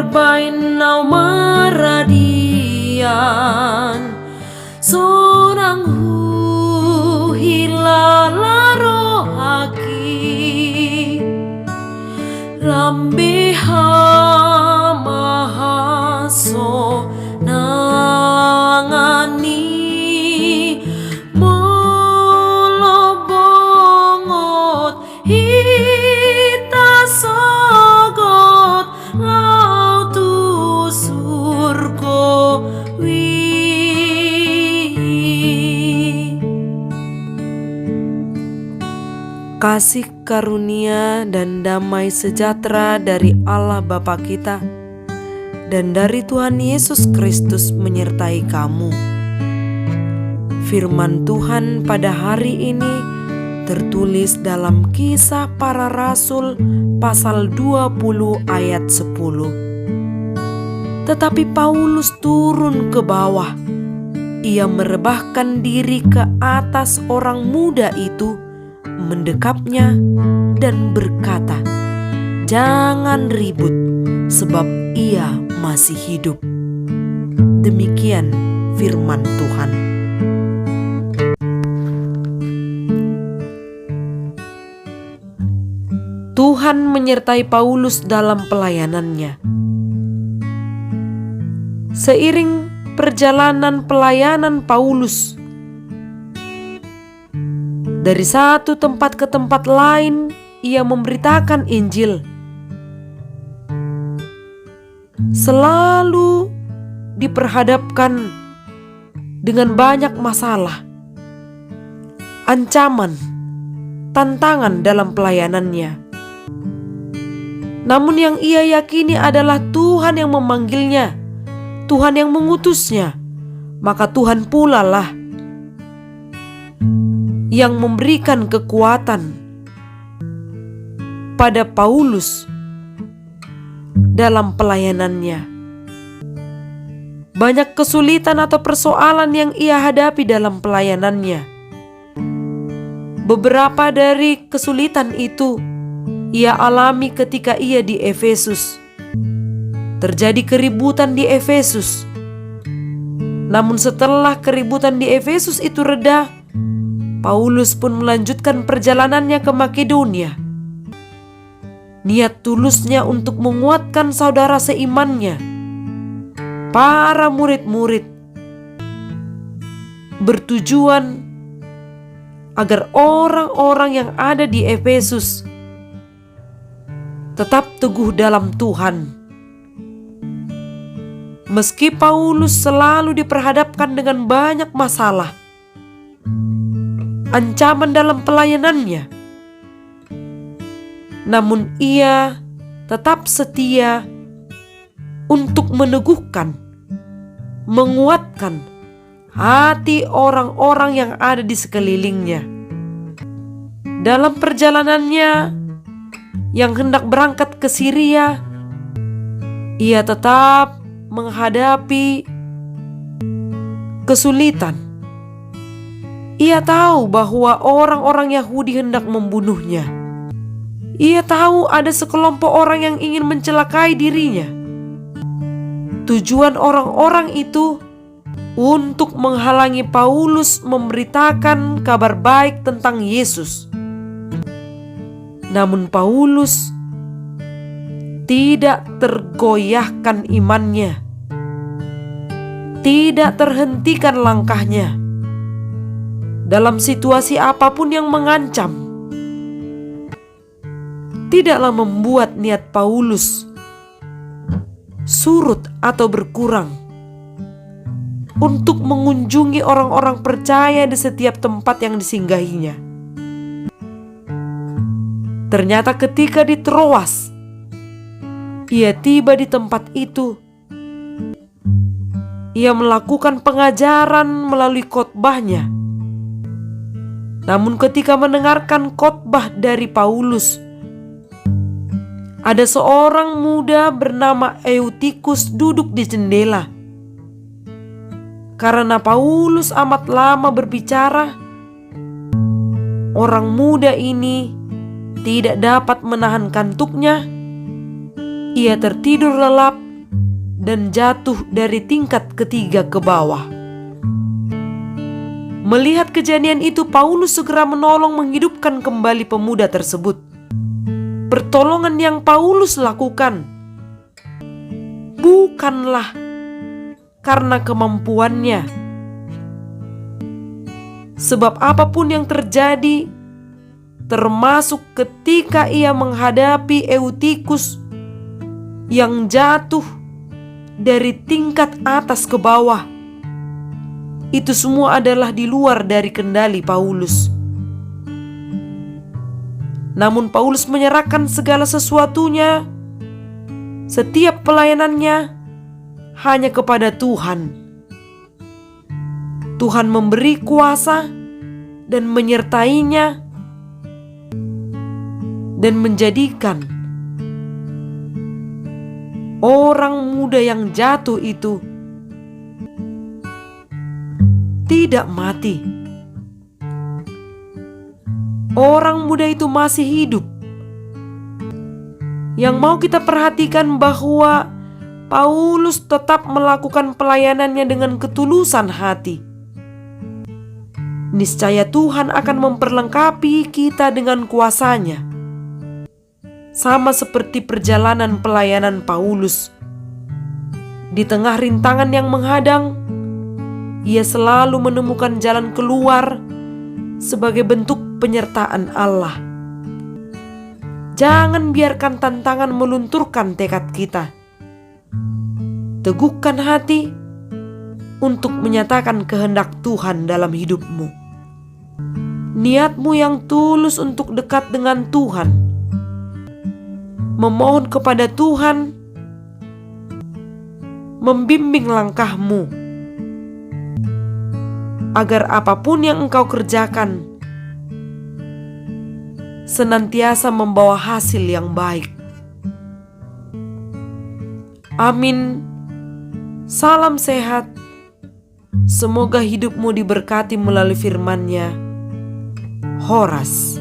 bainau maradian sonang hu hilala haki lambeha mahaso nangani molobongot hita sogot lau tu surgo wi. Kasih karunia dan damai sejahtera dari Allah Bapa kita dan dari Tuhan Yesus Kristus menyertai kamu. Firman Tuhan pada hari ini tertulis dalam Kisah Para Rasul pasal 20 ayat 10. Tetapi Paulus turun ke bawah. Ia merebahkan diri ke atas orang muda itu, mendekapnya dan berkata, "Jangan ribut, sebab ia masih hidup." Demikian firman Tuhan. Tuhan menyertai Paulus dalam pelayanannya. Seiring perjalanan pelayanan Paulus dari satu tempat ke tempat lain, ia memberitakan Injil. Selalu diperhadapkan dengan banyak masalah, ancaman, tantangan dalam pelayanannya. Namun yang ia yakini adalah Tuhan yang memanggilnya, Tuhan yang mengutusnya. Maka Tuhan pula lah yang memberikan kekuatan pada Paulus dalam pelayanannya. Banyak kesulitan atau persoalan yang ia hadapi dalam pelayanannya. Beberapa dari kesulitan itu ia alami ketika ia di Efesus. Terjadi keributan di Efesus. Namun setelah keributan di Efesus itu reda, Paulus pun melanjutkan perjalanannya ke Makedonia. Niat tulusnya untuk menguatkan saudara seimannya, para murid-murid, bertujuan agar orang-orang yang ada di Efesus tetap teguh dalam Tuhan. Meski Paulus selalu diperhadapkan dengan banyak masalah, ancaman dalam pelayanannya, namun ia tetap setia untuk meneguhkan, menguatkan hati orang-orang yang ada di sekelilingnya. Dalam perjalanannya yang hendak berangkat ke Syria, ia tetap menghadapi kesulitan. Ia tahu bahwa orang-orang Yahudi hendak membunuhnya. Ia tahu ada sekelompok orang yang ingin mencelakai dirinya. Tujuan orang-orang itu untuk menghalangi Paulus memberitakan kabar baik tentang Yesus. Namun Paulus tidak tergoyahkan imannya, tidak terhentikan langkahnya dalam situasi apapun yang mengancam. Tidaklah membuat niat Paulus surut atau berkurang untuk mengunjungi orang-orang percaya di setiap tempat yang disinggahinya. Ternyata ketika di Troas, ia tiba di tempat itu. Ia melakukan pengajaran melalui khotbahnya. Namun ketika mendengarkan khotbah dari Paulus, ada seorang muda bernama Eutikus duduk di jendela. Karena Paulus amat lama berbicara, orang muda ini tidak dapat menahan kantuknya. Ia tertidur lelap dan jatuh dari tingkat ketiga ke bawah. Melihat kejadian itu, Paulus segera menolong menghidupkan kembali pemuda tersebut. Pertolongan yang Paulus lakukan bukanlah karena kemampuannya, sebab apapun yang terjadi, termasuk ketika ia menghadapi Eutikus yang jatuh dari tingkat atas ke bawah, itu semua adalah di luar dari kendali Paulus. Namun Paulus menyerahkan segala sesuatunya, setiap pelayanannya hanya kepada Tuhan. Tuhan memberi kuasa dan menyertainya dan menjadikan orang muda yang jatuh itu tidak mati. Orang muda itu masih hidup. Yang mau kita perhatikan bahwa Paulus tetap melakukan pelayanannya dengan ketulusan hati. Niscaya Tuhan akan memperlengkapi kita dengan kuasa-Nya. Sama seperti perjalanan pelayanan Paulus. Di tengah rintangan yang menghadang, ia selalu menemukan jalan keluar sebagai bentuk penyertaan Allah. Jangan biarkan tantangan melunturkan tekad kita. Teguhkan hati untuk menyatakan kehendak Tuhan dalam hidupmu. Niatmu yang tulus untuk dekat dengan Tuhan, memohon kepada Tuhan membimbing langkahmu, agar apapun yang engkau kerjakan senantiasa membawa hasil yang baik. Amin. Salam sehat. Semoga hidupmu diberkati melalui firman-Nya. Horas.